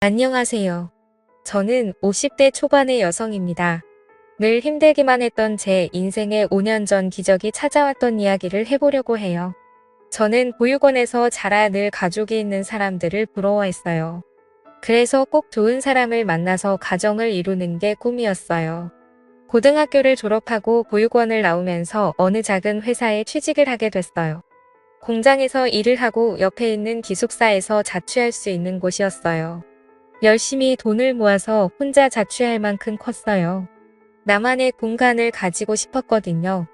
안녕하세요. 저는 50대 초반의 여성입니다. 늘 힘들기만 했던 제 인생에 5년 전 기적이 찾아왔던 이야기를 해보려고 해요. 저는 보육원에서 자라 늘 가족이 있는 사람들을 부러워했어요. 그래서 꼭 좋은 사람을 만나서 가정을 이루는 게 꿈이었어요. 고등학교를 졸업하고 보육원을 나오면서 어느 작은 회사에 취직을 하게 됐어요. 공장에서 일을 하고 옆에 있는 기숙사에서 자취할 수 있는 곳이었어요. 열심히 돈을 모아서 혼자 자취할 만큼 컸어요. 나만의 공간을 가지고 싶었거든요.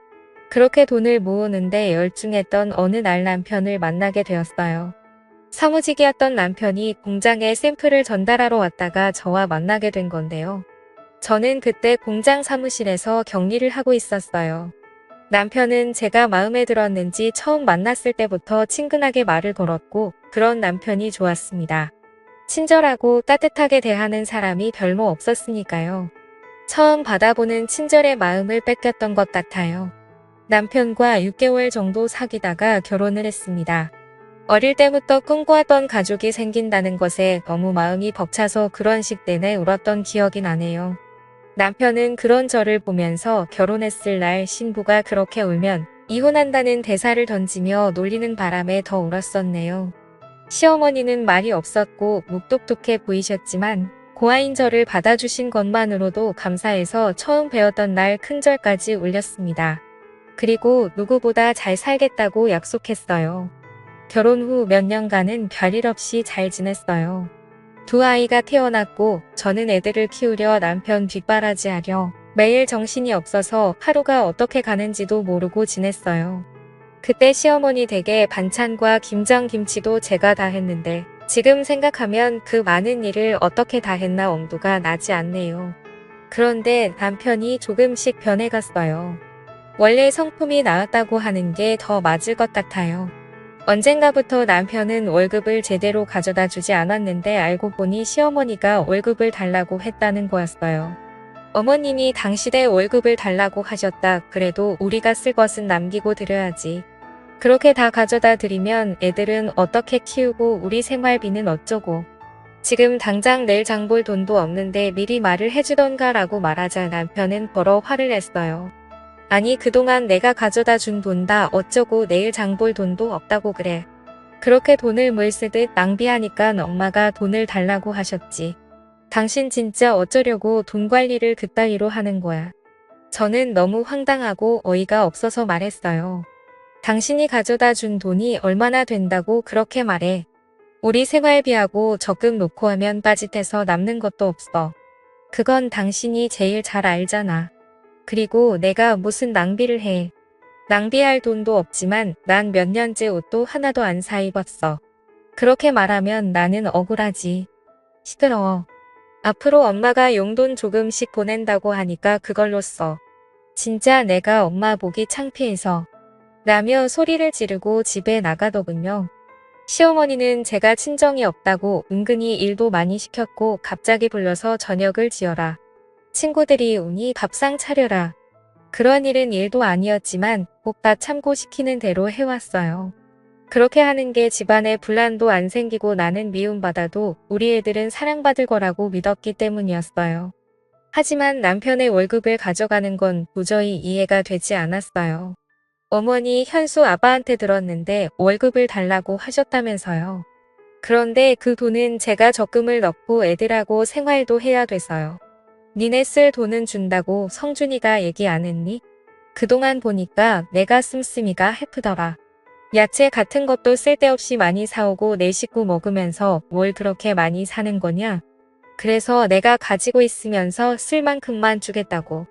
그렇게 돈을 모으는데 열중했던 어느 날 남편을 만나게 되었어요. 사무직이었던 남편이 공장에 샘플을 전달하러 왔다가 저와 만나게 된 건데요. 저는 그때 공장 사무실에서 격리를 하고 있었어요. 남편은 제가 마음에 들었는지 처음 만났을 때부터 친근하게 말을 걸었고 그런 남편이 좋았습니다. 친절하고 따뜻하게 대하는 사람이 별로 없었으니까요. 처음 받아보는 친절의 마음을 뺏겼던 것 같아요. 남편과 6개월 정도 사귀다가 결혼을 했습니다. 어릴 때부터 꿈꿔왔던 가족이 생긴다는 것에 너무 마음이 벅차서 그런 식 내내 울었던 기억이 나네요. 남편은 그런 저를 보면서 결혼했을 날 신부가 그렇게 울면 이혼한다는 대사를 던지며 놀리는 바람에 더 울었었네요. 시어머니는 말이 없었고 묵뚝뚝해 보이셨지만 고아인 저를 받아주신 것만으로도 감사해서 처음 배웠던 날 큰절까지 울렸습니다. 그리고 누구보다 잘 살겠다고 약속했어요. 결혼 후 몇 년간은 별일 없이 잘 지냈어요. 두 아이가 태어났고 저는 애들을 키우려 남편 뒷바라지하려 매일 정신이 없어서 하루가 어떻게 가는지도 모르고 지냈어요. 그때 시어머니 댁에 반찬과 김장김치도 제가 다 했는데 지금 생각하면 그 많은 일을 어떻게 다 했나 엄두가 나지 않네요. 그런데 남편이 조금씩 변해갔어요. 원래 성품이 나았다고 하는 게 더 맞을 것 같아요. 언젠가부터 남편은 월급을 제대로 가져다 주지 않았는데 알고 보니 시어머니가 월급을 달라고 했다는 거였어요. 어머님이 당시에 월급을 달라고 하셨다. 그래도 우리가 쓸 것은 남기고 드려야지. 그렇게 다 가져다 드리면 애들은 어떻게 키우고 우리 생활비는 어쩌고. 지금 당장 내일 장볼 돈도 없는데 미리 말을 해주던가 라고 말하자 남편은 벌어 화를 냈어요. 아니 그동안 내가 가져다 준 돈 다 어쩌고 내일 장볼 돈도 없다고 그래. 그렇게 돈을 물 쓰듯 낭비하니까 엄마가 돈을 달라고 하셨지. 당신 진짜 어쩌려고 돈 관리를 그따위로 하는 거야. 저는 너무 황당하고 어이가 없어서 말했어요. 당신이 가져다 준 돈이 얼마나 된다고 그렇게 말해. 우리 생활비하고 적금 놓고 하면 빠짓해서 남는 것도 없어. 그건 당신이 제일 잘 알잖아. 그리고 내가 무슨 낭비를 해. 낭비할 돈도 없지만 난 몇 년째 옷도 하나도 안 사 입었어. 그렇게 말하면 나는 억울하지. 시끄러워. 앞으로 엄마가 용돈 조금씩 보낸다고 하니까 그걸로 써. 진짜 내가 엄마 보기 창피해서. 라며 소리를 지르고 집에 나가더군요. 시어머니는 제가 친정이 없다고 은근히 일도 많이 시켰고 갑자기 불러서 저녁을 지어라. 친구들이 오니 밥상 차려라. 그런 일은 일도 아니었지만 꼭 다 참고시키는 대로 해왔어요. 그렇게 하는 게 집안에 분란도 안 생기고 나는 미움받아도 우리 애들은 사랑받을 거라고 믿었기 때문이었어요. 하지만 남편의 월급을 가져가는 건 도저히 이해가 되지 않았어요. 어머니 현수 아빠한테 들었는데 월급을 달라고 하셨다면서요. 그런데 그 돈은 제가 적금을 넣고 애들하고 생활도 해야 돼서요. 니네 쓸 돈은 준다고 성준이가 얘기 안 했니? 그동안 보니까 내가 씀씀이가 해프더라. 야채 같은 것도 쓸데없이 많이 사오고 내 식구 먹으면서 뭘 그렇게 많이 사는 거냐? 그래서 내가 가지고 있으면서 쓸 만큼만 주겠다고.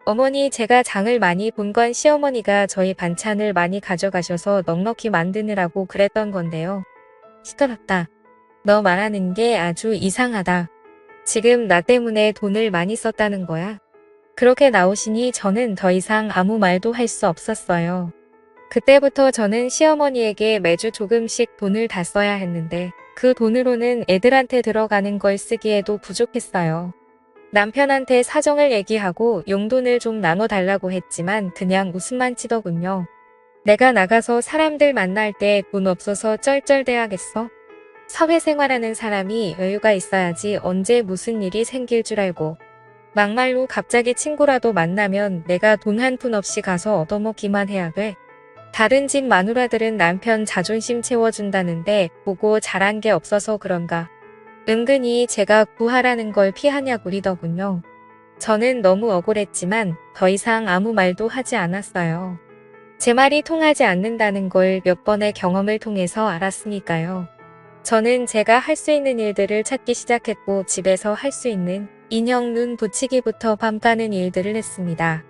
어머니 제가 장을 많이 본 건 시어머니가 저희 반찬을 많이 가져가셔서 넉넉히 만드느라고 그랬던 건데요. 시끄럽다. 너 말하는 게 아주 이상하다. 지금 나 때문에 돈을 많이 썼다는 거야. 그렇게 나오시니 저는 더 이상 아무 말도 할 수 없었어요. 그때부터 저는 시어머니에게 매주 조금씩 돈을 다 써야 했는데 그 돈으로는 애들한테 들어가는 걸 쓰기에도 부족했어요. 남편한테 사정을 얘기하고 용돈을 좀 나눠달라고 했지만 그냥 웃음만 치더군요. 내가 나가서 사람들 만날 때 돈 없어서 쩔쩔대야겠어? 사회생활하는 사람이 여유가 있어야지 언제 무슨 일이 생길 줄 알고. 막말로 갑자기 친구라도 만나면 내가 돈 한 푼 없이 가서 얻어먹기만 해야 돼. 다른 집 마누라들은 남편 자존심 채워준다는데 보고 잘한 게 없어서 그런가. 은근히 제가 구하라는 걸 피하냐고 그러더군요. 저는 너무 억울했지만 더 이상 아무 말도 하지 않았어요. 제 말이 통하지 않는다는 걸 몇 번의 경험을 통해서 알았으니까요. 저는 제가 할 수 있는 일들을 찾기 시작했고 집에서 할 수 있는 인형 눈 붙이기부터 밤 까는 일들을 했습니다.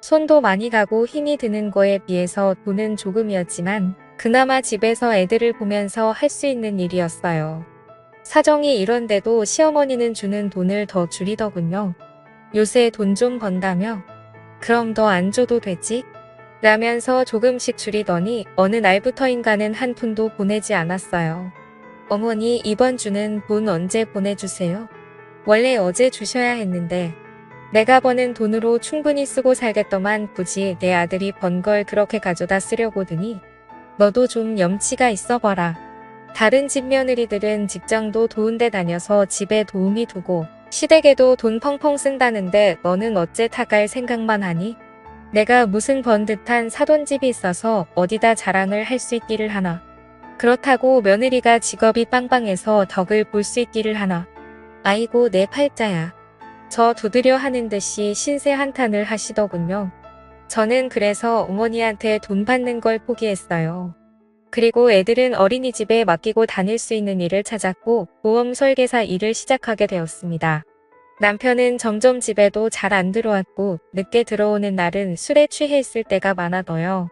손도 많이 가고 힘이 드는 거에 비해서 돈은 조금이었지만 그나마 집에서 애들을 보면서 할 수 있는 일이었어요. 사정이 이런데도 시어머니는 주는 돈을 더 줄이더군요. 요새 돈 좀 번다며? 그럼 더 안 줘도 되지? 라면서 조금씩 줄이더니 어느 날부터인가는 한 푼도 보내지 않았어요. 어머니 이번 주는 돈 언제 보내주세요? 원래 어제 주셔야 했는데 내가 버는 돈으로 충분히 쓰고 살겠더만 굳이 내 아들이 번 걸 그렇게 가져다 쓰려고 드니 너도 좀 염치가 있어 봐라. 다른 집 며느리들은 직장도 좋은데 다녀서 집에 도우미 두고 시댁에도 돈 펑펑 쓴다는데 너는 어째 타갈 생각만 하니? 내가 무슨 번듯한 사돈집이 있어서 어디다 자랑을 할 수 있기를 하나. 그렇다고 며느리가 직업이 빵빵해서 덕을 볼 수 있기를 하나. 아이고 내 팔자야. 저 두드려 하는 듯이 신세 한탄을 하시더군요. 저는 그래서 어머니한테 돈 받는 걸 포기했어요. 그리고 애들은 어린이집에 맡기고 다닐 수 있는 일을 찾았고 보험 설계사 일을 시작하게 되었습니다. 남편은 점점 집에도 잘 안 들어왔고 늦게 들어오는 날은 술에 취해 있을 때가 많아더요.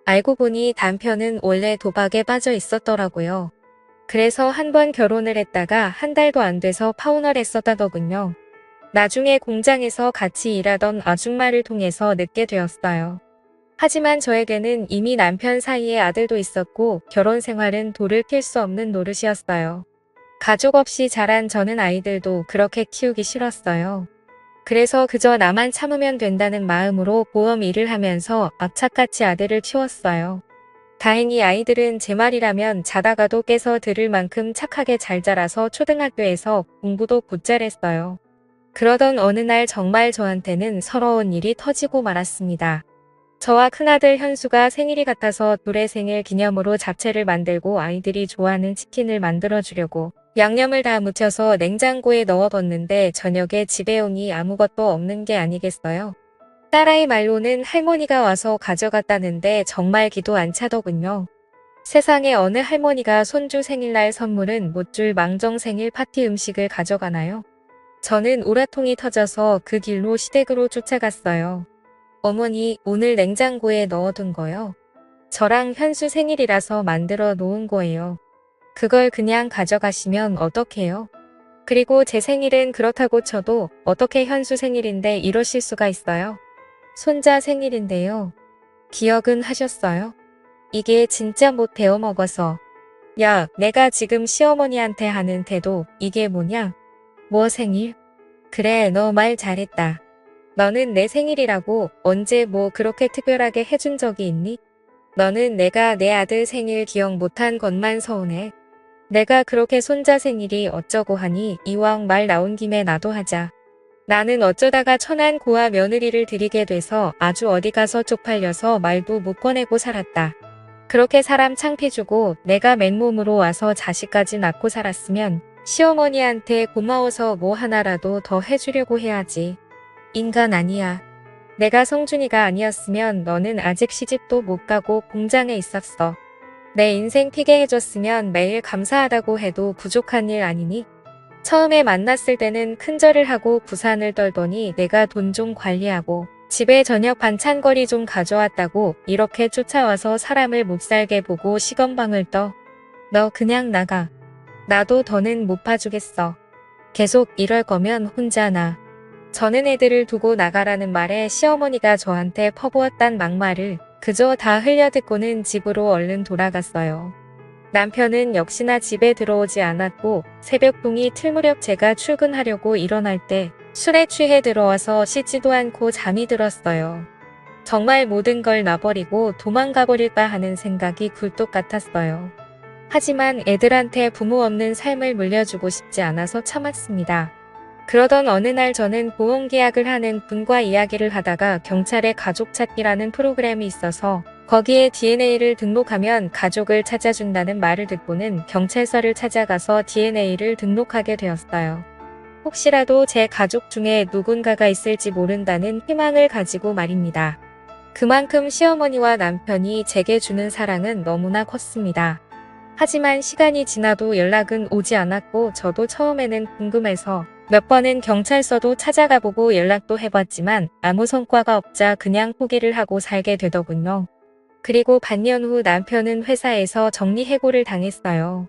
알고 보니 남편은 원래 도박에 빠져 있었더라고요. 그래서 한 번 결혼을 했다가 한 달도 안 돼서 파혼을 했었다더군요. 나중에 공장에서 같이 일하던 아줌마를 통해서 늦게 되었어요. 하지만 저에게는 이미 남편 사이에 아들도 있었고 결혼 생활은 돌을 필 수 없는 노릇이었어요. 가족 없이 자란 저는 아이들도 그렇게 키우기 싫었어요. 그래서 그저 나만 참으면 된다는 마음으로 보험 일을 하면서 악착같이 아들을 키웠어요. 다행히 아이들은 제 말이라면 자다가도 깨서 들을 만큼 착하게 잘 자라서 초등학교에서 공부도 곧잘 했어요. 그러던 어느 날 정말 저한테는 서러운 일이 터지고 말았습니다. 저와 큰아들 현수가 생일이 같아서 둘의 생일 기념으로 잡채를 만들고 아이들이 좋아하는 치킨을 만들어주려고 양념을 다 묻혀서 냉장고에 넣어뒀는데 저녁에 집에 오니 아무것도 없는 게 아니겠어요? 딸아이 말로는 할머니가 와서 가져갔다는데 정말 기도 안 차더군요. 세상에 어느 할머니가 손주 생일날 선물은 못 줄 망정 생일 파티 음식을 가져가나요? 저는 우라통이 터져서 그 길로 시댁으로 쫓아갔어요. 어머니, 오늘 냉장고에 넣어둔 거요. 저랑 현수 생일이라서 만들어 놓은 거예요. 그걸 그냥 가져가시면 어떡해요? 그리고 제 생일은 그렇다고 쳐도 어떻게 현수 생일인데 이러실 수가 있어요? 손자 생일인데요. 기억은 하셨어요? 이게 진짜 못 데워 먹어서. 야, 내가 지금 시어머니한테 하는 태도 이게 뭐냐? 뭐 생일? 그래, 너 말 잘했다. 너는 내 생일이라고 언제 뭐 그렇게 특별하게 해준 적이 있니? 너는 내가 내 아들 생일 기억 못한 것만 서운해. 내가 그렇게 손자 생일이 어쩌고 하니 이왕 말 나온 김에 나도 하자. 나는 어쩌다가 천안 고아 며느리를 들이게 돼서 아주 어디 가서 쪽팔려서 말도 못 꺼내고 살았다. 그렇게 사람 창피주고 내가 맨몸으로 와서 자식까지 낳고 살았으면 시어머니한테 고마워서 뭐 하나라도 더 해주려고 해야지. 인간 아니야. 내가 성준이가 아니었으면 너는 아직 시집도 못 가고 공장에 있었어. 내 인생 피게 해줬으면 매일 감사하다고 해도 부족한 일 아니니? 처음에 만났을 때는 큰절을 하고 부산을 떨더니 내가 돈 좀 관리하고 집에 저녁 반찬거리 좀 가져왔다고 이렇게 쫓아와서 사람을 못 살게 보고 시건방을 떠. 너 그냥 나가. 나도 더는 못 봐주겠어. 계속 이럴 거면 혼자 나. 저는 애들을 두고 나가라는 말에 시어머니가 저한테 퍼부었단 막말을 그저 다 흘려듣고는 집으로 얼른 돌아갔어요. 남편은 역시나 집에 들어오지 않았고 새벽동이 틀 무렵 제가 출근하려고 일어날 때 술에 취해 들어와서 씻지도 않고 잠이 들었어요. 정말 모든 걸 놔버리고 도망가 버릴까 하는 생각이 굴뚝 같았어요. 하지만 애들한테 부모 없는 삶을 물려주고 싶지 않아서 참았습니다. 그러던 어느 날 저는 보험계약을 하는 분과 이야기를 하다가 경찰의 가족찾기라는 프로그램이 있어서 거기에 DNA를 등록하면 가족을 찾아준다는 말을 듣고는 경찰서를 찾아가서 DNA를 등록하게 되었어요. 혹시라도 제 가족 중에 누군가가 있을지 모른다는 희망을 가지고 말입니다. 그만큼 시어머니와 남편이 제게 주는 사랑은 너무나 컸습니다. 하지만 시간이 지나도 연락은 오지 않았고 저도 처음에는 궁금해서 몇 번은 경찰서도 찾아가 보고 연락도 해봤지만 아무 성과가 없자 그냥 포기를 하고 살게 되더군요. 그리고 반년 후 남편은 회사에서 정리해고를 당했어요.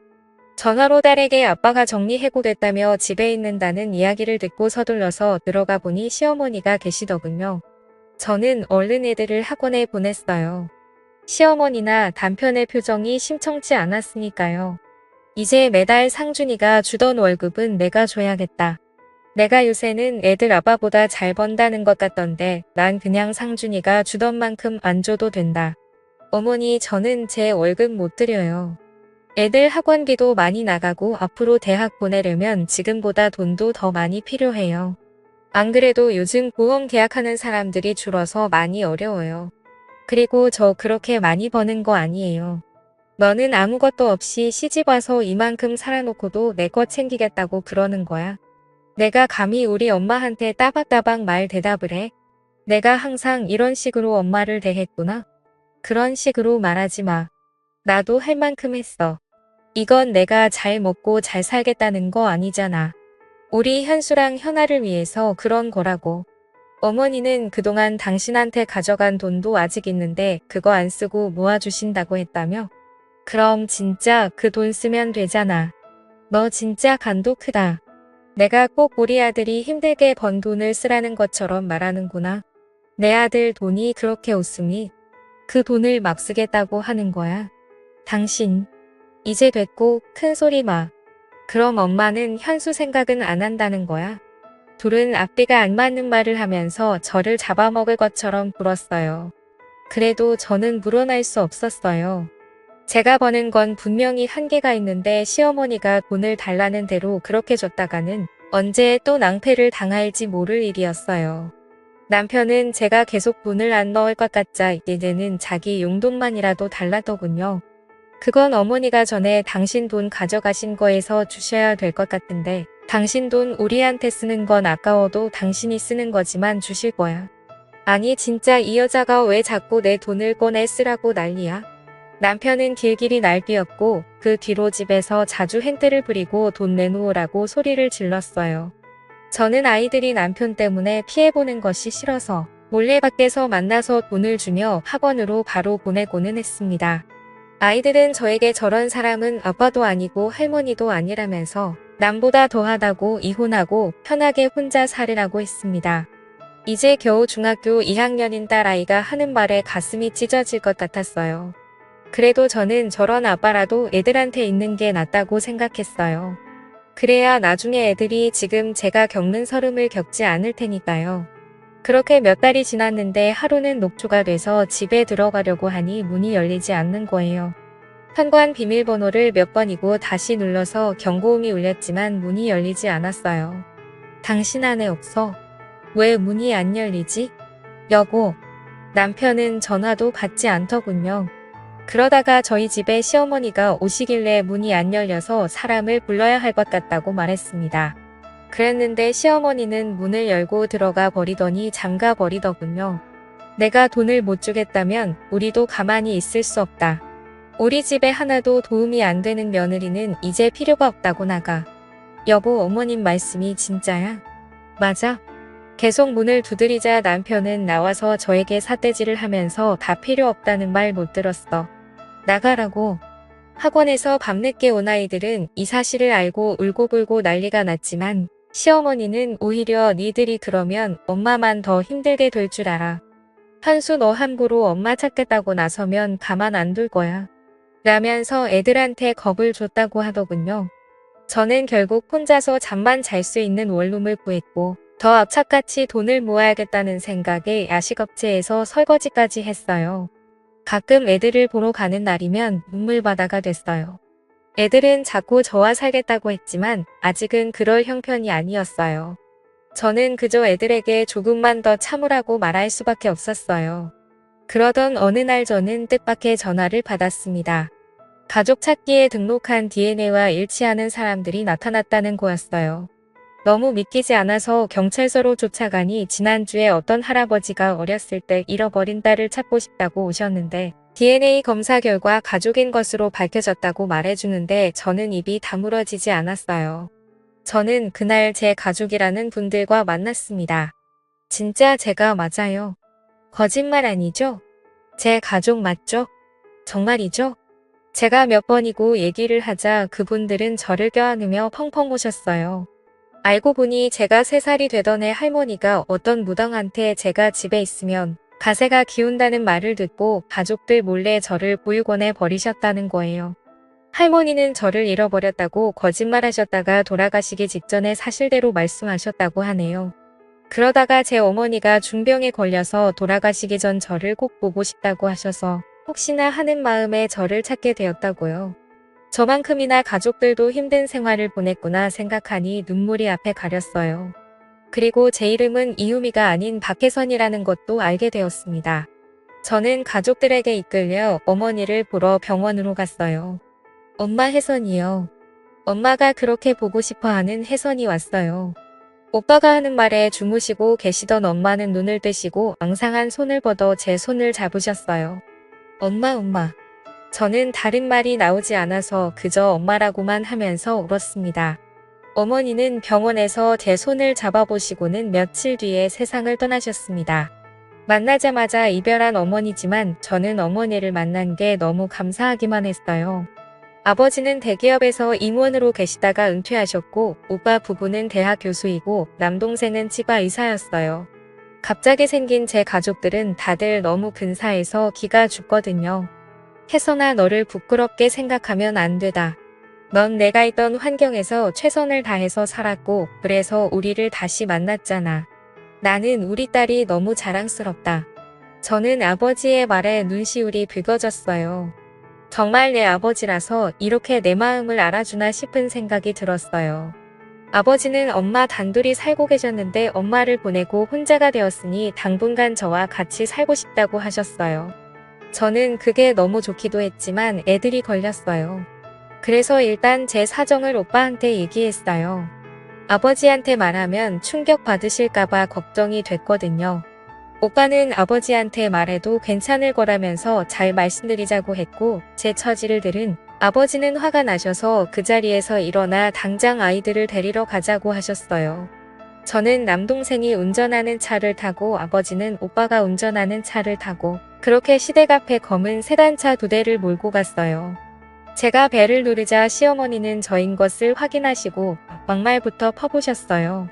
전화로 딸에게 아빠가 정리해고됐다며 집에 있는다는 이야기를 듣고 서둘러서 들어가 보니 시어머니가 계시더군요. 저는 얼른 애들을 학원에 보냈어요. 시어머니나 남편의 표정이 심청치 않았으니까요. 이제 매달 상준이가 주던 월급은 내가 줘야겠다. 내가 요새는 애들 아빠보다 잘 번다는 것 같던데 난 그냥 상준이가 주던 만큼 안 줘도 된다. 어머니, 저는 제 월급 못 드려요. 애들 학원비도 많이 나가고 앞으로 대학 보내려면 지금보다 돈도 더 많이 필요해요. 안 그래도 요즘 보험 계약하는 사람들이 줄어서 많이 어려워요. 그리고 저 그렇게 많이 버는 거 아니에요. 너는 아무것도 없이 시집와서 이만큼 살아놓고도 내 거 챙기겠다고 그러는 거야. 내가 감히 우리 엄마한테 따박따박 말 대답을 해. 내가 항상 이런 식으로 엄마를 대했구나. 그런 식으로 말하지 마. 나도 할 만큼 했어. 이건 내가 잘 먹고 잘 살겠다는 거 아니잖아. 우리 현수랑 현아를 위해서 그런 거라고. 어머니는 그동안 당신한테 가져간 돈도 아직 있는데 그거 안 쓰고 모아주신다고 했다며? 그럼 진짜 그 돈 쓰면 되잖아. 너 진짜 간도 크다. 내가 꼭 우리 아들이 힘들게 번 돈을 쓰라는 것처럼 말하는구나. 내 아들 돈이 그렇게 없으니 그 돈을 막 쓰겠다고 하는 거야. 당신, 이제 됐고 큰 소리 마. 그럼 엄마는 현수 생각은 안 한다는 거야. 둘은 앞뒤가 안 맞는 말을 하면서 저를 잡아먹을 것처럼 굴었어요. 그래도 저는 물어날 수 없었어요. 제가 버는 건 분명히 한계가 있는데 시어머니가 돈을 달라는 대로 그렇게 줬다가는 언제 또 낭패를 당할지 모를 일이었어요. 남편은 제가 계속 돈을 안 넣을 것 같자 이제는 자기 용돈만이라도 달라더군요. 그건 어머니가 전에 당신 돈 가져가신 거에서 주셔야 될 것 같은데 당신 돈 우리한테 쓰는 건 아까워도 당신이 쓰는 거지만 주실 거야. 아니 진짜 이 여자가 왜 자꾸 내 돈을 꺼내 쓰라고 난리야. 남편은 길길이 날뛰었고 그 뒤로 집에서 자주 행패를 부리고 돈 내놓으라고 소리를 질렀어요. 저는 아이들이 남편 때문에 피해보는 것이 싫어서 몰래 밖에서 만나서 돈을 주며 학원으로 바로 보내고는 했습니다. 아이들은 저에게 저런 사람은 아빠도 아니고 할머니도 아니라면서 남보다 더하다고 이혼하고 편하게 혼자 살으라고 했습니다. 이제 겨우 중학교 2학년인 딸아이가 하는 말에 가슴이 찢어질 것 같았어요. 그래도 저는 저런 아빠라도 애들한테 있는 게 낫다고 생각했어요. 그래야 나중에 애들이 지금 제가 겪는 서름을 겪지 않을 테니까요. 그렇게 몇 달이 지났는데 하루는 녹초가 돼서 집에 들어가려고 하니 문이 열리지 않는 거예요. 현관 비밀번호를 몇 번이고 다시 눌러서 경고음이 울렸지만 문이 열리지 않았어요. 당신 안에 없어. 왜 문이 안 열리지? 여보. 남편은 전화도 받지 않더군요. 그러다가 저희 집에 시어머니가 오시길래 문이 안 열려서 사람을 불러야 할 것 같다고 말했습니다. 그랬는데 시어머니는 문을 열고 들어가 버리더니 잠가 버리더군요. 내가 돈을 못 주겠다면 우리도 가만히 있을 수 없다. 우리 집에 하나도 도움이 안 되는 며느리는 이제 필요가 없다고 나가. 여보, 어머님 말씀이 진짜야? 맞아. 계속 문을 두드리자 남편은 나와서 저에게 삿대질을 하면서 다 필요 없다는 말 못 들었어. 나가라고. 학원에서 밤늦게 온 아이들은 이 사실을 알고 울고불고 난리가 났지만 시어머니는 오히려 니들이 그러면 엄마만 더 힘들게 될 줄 알아. 현수 너 함부로 엄마 찾겠다고 나서면 가만 안 둘 거야. 라면서 애들한테 겁을 줬다고 하더군요. 저는 결국 혼자서 잠만 잘 수 있는 원룸을 구했고 더 악착같이 돈을 모아야겠다는 생각에 야식업체에서 설거지까지 했어요. 가끔 애들을 보러 가는 날이면 눈물바다가 됐어요. 애들은 자꾸 저와 살겠다고 했지만 아직은 그럴 형편이 아니었어요. 저는 그저 애들에게 조금만 더 참으라고 말할 수밖에 없었어요. 그러던 어느 날 저는 뜻밖의 전화를 받았습니다. 가족 찾기에 등록한 DNA와 일치하는 사람들이 나타났다는 거였어요. 너무 믿기지 않아서 경찰서로 쫓아가니 지난주에 어떤 할아버지가 어렸을 때 잃어버린 딸을 찾고 싶다고 오셨는데 DNA 검사 결과 가족인 것으로 밝혀졌다고 말해주는데 저는 입이 다물어지지 않았어요. 저는 그날 제 가족이라는 분들과 만났습니다. 진짜 제가 맞아요. 거짓말 아니죠? 제 가족 맞죠? 정말이죠? 제가 몇 번이고 얘기를 하자 그분들은 저를 껴안으며 펑펑 우셨어요. 알고 보니 제가 3살이 되던 해 할머니가 어떤 무당한테 제가 집에 있으면 가세가 기운다는 말을 듣고 가족들 몰래 저를 보육원에 버리셨다는 거예요. 할머니는 저를 잃어버렸다고 거짓말하셨다가 돌아가시기 직전에 사실대로 말씀하셨다고 하네요. 그러다가 제 어머니가 중병에 걸려서 돌아가시기 전 저를 꼭 보고 싶다고 하셔서 혹시나 하는 마음에 저를 찾게 되었다고요. 저만큼이나 가족들도 힘든 생활을 보냈구나 생각하니 눈물이 앞에 가렸어요. 그리고 제 이름은 이유미가 아닌 박혜선이라는 것도 알게 되었습니다. 저는 가족들에게 이끌려 어머니를 보러 병원으로 갔어요. 엄마 혜선이요. 엄마가 그렇게 보고 싶어하는 혜선이 왔어요. 오빠가 하는 말에 주무시고 계시던 엄마는 눈을 뜨시고 앙상한 손을 뻗어 제 손을 잡으셨어요. 엄마. 저는 다른 말이 나오지 않아서 그저 엄마라고만 하면서 울었습니다. 어머니는 병원에서 제 손을 잡아보시고는 며칠 뒤에 세상을 떠나셨습니다. 만나자마자 이별한 어머니지만 저는 어머니를 만난 게 너무 감사하기만 했어요. 아버지는 대기업에서 임원으로 계시다가 은퇴하셨고 오빠 부부는 대학 교수이고 남동생은 치과 의사였어요. 갑자기 생긴 제 가족들은 다들 너무 근사해서 기가 죽거든요. 혜선아 너를 부끄럽게 생각하면 안 되다. 넌 내가 있던 환경에서 최선을 다해서 살았고 그래서 우리를 다시 만났잖아. 나는 우리 딸이 너무 자랑스럽다. 저는 아버지의 말에 눈시울이 붉어졌어요. 정말 내 아버지라서 이렇게 내 마음을 알아주나 싶은 생각이 들었어요. 아버지는 엄마 단둘이 살고 계셨는데 엄마를 보내고 혼자가 되었으니 당분간 저와 같이 살고 싶다고 하셨어요. 저는 그게 너무 좋기도 했지만 애들이 걸렸어요. 그래서 일단 제 사정을 오빠한테 얘기했어요. 아버지한테 말하면 충격 받으실까봐 걱정이 됐거든요. 오빠는 아버지한테 말해도 괜찮을 거라면서 잘 말씀드리자고 했고 제 처지를 들은 아버지는 화가 나셔서 그 자리에서 일어나 당장 아이들을 데리러 가자고 하셨어요. 저는 남동생이 운전하는 차를 타고 아버지는 오빠가 운전하는 차를 타고 그렇게 시댁 앞에 검은 세단차 2대를 몰고 갔어요. 제가 벨을 누르자 시어머니는 저인 것을 확인하시고 막말부터 퍼부셨어요.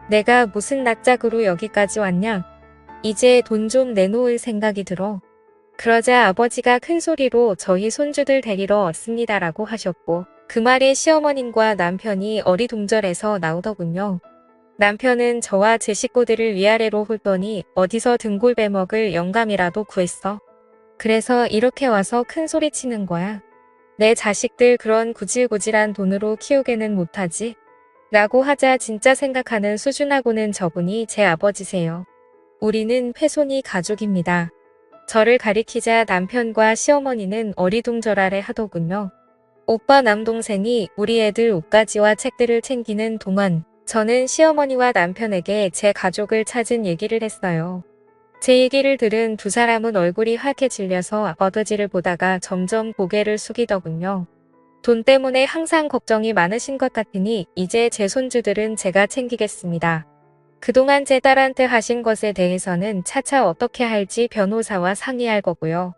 내가 무슨 낯짝으로 여기까지 왔냐? 이제 돈 좀 내놓을 생각이 들어. 그러자 아버지가 큰 소리로 저희 손주들 데리러 왔습니다라고 하셨고 그 말에 시어머님과 남편이 어리둥절해서 나오더군요. 남편은 저와 제 식구들을 위아래로 훑더니 어디서 등골 베먹을 영감이라도 구했어. 그래서 이렇게 와서 큰 소리 치는 거야. 내 자식들 그런 구질구질한 돈으로 키우게는 못하지. 라고 하자 진짜 생각하는 수준하고는 저분이 제 아버지세요. 우리는 회손이 가족입니다. 저를 가리키자 남편과 시어머니는 어리둥절하래 하더군요. 오빠 남동생이 우리 애들 옷가지와 책들을 챙기는 동안 저는 시어머니와 남편에게 제 가족을 찾은 얘기를 했어요. 제 얘기를 들은 두 사람은 얼굴이 하얗게 질려서 아버지를 보다가 점점 고개를 숙이더군요. 돈 때문에 항상 걱정이 많으신 것 같으니 이제 제 손주들은 제가 챙기겠습니다. 그동안 제 딸한테 하신 것에 대해서는 차차 어떻게 할지 변호사와 상의할 거고요.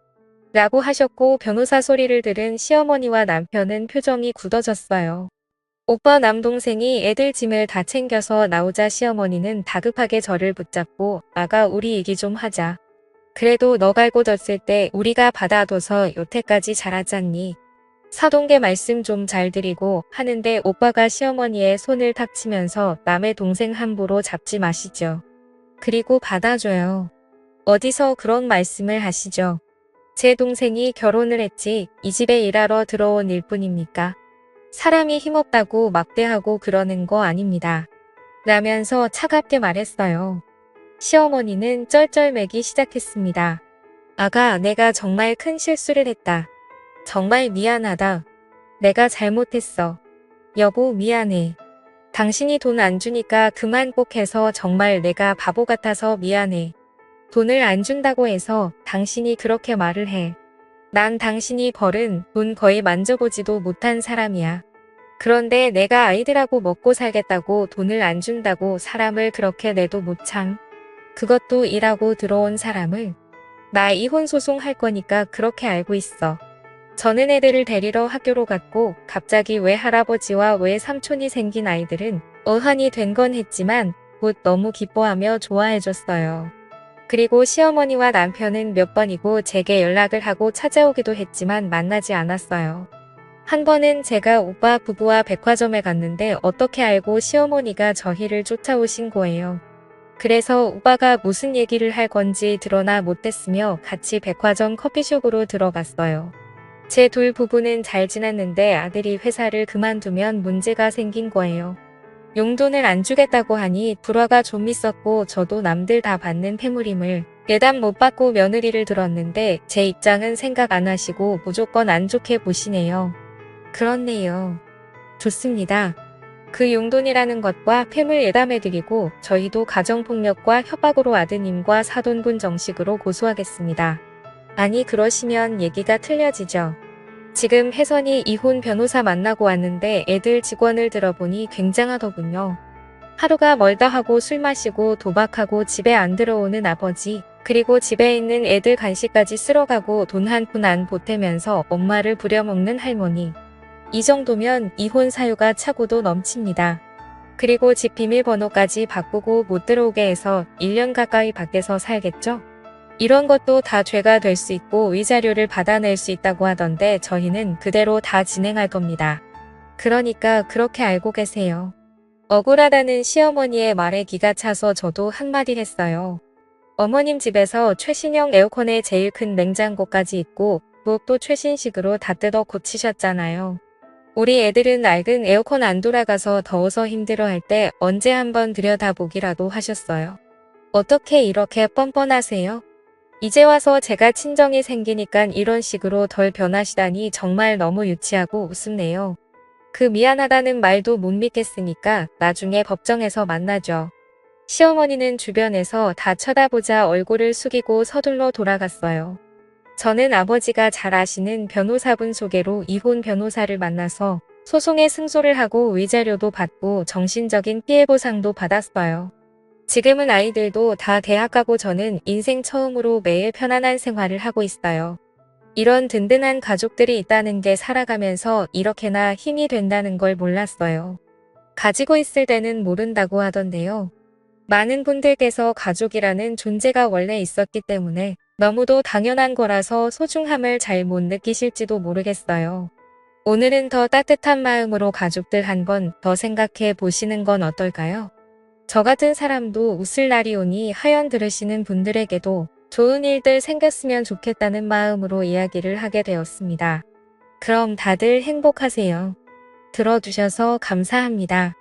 라고 하셨고 변호사 소리를 들은 시어머니와 남편은 표정이 굳어졌어요. 오빠 남동생이 애들 짐을 다 챙겨서 나오자 시어머니는 다급하게 저를 붙잡고 아가 우리 얘기 좀 하자. 그래도 너 갈고 졌을 때 우리가 받아둬서 여태까지 자랐잖니. 사돈께 말씀 좀 잘 드리고 하는데 오빠가 시어머니의 손을 탁 치면서 남의 동생 함부로 잡지 마시죠. 그리고 받아줘요. 어디서 그런 말씀을 하시죠. 제 동생이 결혼을 했지 이 집에 일하러 들어온 일뿐입니까? 사람이 힘없다고 막대하고 그러는 거 아닙니다. 라면서 차갑게 말했어요. 시어머니는 쩔쩔매기 시작했습니다. 아가, 내가 정말 큰 실수를 했다. 정말 미안하다. 내가 잘못했어. 여보, 미안해. 당신이 돈 안 주니까 그만 꼭 해서 정말 내가 바보 같아서 미안해. 돈을 안 준다고 해서 당신이 그렇게 말을 해. 난 당신이 벌은 돈 거의 만져보지도 못한 사람이야. 그런데 내가 아이들하고 먹고 살겠다고 돈을 안 준다고 사람을 그렇게 내도 못 참. 그것도 일하고 들어온 사람을. 나 이혼 소송할 거니까 그렇게 알고 있어. 저는 애들을 데리러 학교로 갔고 갑자기 왜 할아버지와 왜 삼촌이 생긴 아이들은 어한이 된 건 했지만 곧 너무 기뻐하며 좋아해줬어요. 그리고 시어머니와 남편은 몇 번이고 제게 연락을 하고 찾아오기도 했지만 만나지 않았어요. 한 번은 제가 오빠 부부와 백화점에 갔는데 어떻게 알고 시어머니가 저희를 쫓아오신 거예요. 그래서 오빠가 무슨 얘기를 할 건지 드러나 못했으며 같이 백화점 커피숍으로 들어갔어요. 제 둘 부부는 잘 지냈는데 아들이 회사를 그만두면 문제가 생긴 거예요. 용돈을 안 주겠다고 하니 불화가 좀 있었고 저도 남들 다 받는 폐물임을 예단 못 받고 며느리를 들었는데 제 입장은 생각 안 하시고 무조건 안 좋게 보시네요. 그렇네요. 좋습니다. 그 용돈이라는 것과 폐물 예담해드리고 저희도 가정폭력과 협박으로 아드님과 사돈분 정식으로 고소하겠습니다. 아니 그러시면 얘기가 틀려지죠. 지금 혜선이 이혼 변호사 만나고 왔는데 애들 직원을 들어보니 굉장하더군요. 하루가 멀다 하고 술 마시고 도박하고 집에 안 들어오는 아버지, 그리고 집에 있는 애들 간식까지 쓸어가고 돈 한 푼 안 보태면서 엄마를 부려먹는 할머니. 이 정도면 이혼 사유가 차고도 넘칩니다. 그리고 집 비밀번호까지 바꾸고 못 들어오게 해서 1년 가까이 밖에서 살겠죠? 이런 것도 다 죄가 될 수 있고 위자료를 받아낼 수 있다고 하던데 저희는 그대로 다 진행할 겁니다. 그러니까 그렇게 알고 계세요. 억울하다는 시어머니의 말에 기가 차서 저도 한마디 했어요. 어머님 집에서 최신형 에어컨에 제일 큰 냉장고까지 있고 부엌도 최신식으로 다 뜯어 고치셨잖아요. 우리 애들은 낡은 에어컨 안 돌아가서 더워서 힘들어할 때 언제 한번 들여다보기라도 하셨어요. 어떻게 이렇게 뻔뻔하세요? 이제 와서 제가 친정이 생기니까 이런 식으로 덜 변하시다니 정말 너무 유치하고 우습네요. 그 미안하다는 말도 못 믿겠으니까 나중에 법정에서 만나죠. 시어머니는 주변에서 다 쳐다보자 얼굴을 숙이고 서둘러 돌아갔어요. 저는 아버지가 잘 아시는 변호사분 소개로 이혼 변호사를 만나서 소송에 승소를 하고 위자료도 받고 정신적인 피해 보상도 받았어요. 지금은 아이들도 다 대학 가고 저는 인생 처음으로 매일 편안한 생활을 하고 있어요. 이런 든든한 가족들이 있다는 게 살아가면서 이렇게나 힘이 된다는 걸 몰랐어요. 가지고 있을 때는 모른다고 하던데요. 많은 분들께서 가족이라는 존재가 원래 있었기 때문에 너무도 당연한 거라서 소중함을 잘 못 느끼실지도 모르겠어요. 오늘은 더 따뜻한 마음으로 가족들 한번 더 생각해 보시는 건 어떨까요? 저 같은 사람도 웃을 날이 오니 하연 들으시는 분들에게도 좋은 일들 생겼으면 좋겠다는 마음으로 이야기를 하게 되었습니다. 그럼 다들 행복하세요. 들어주셔서 감사합니다.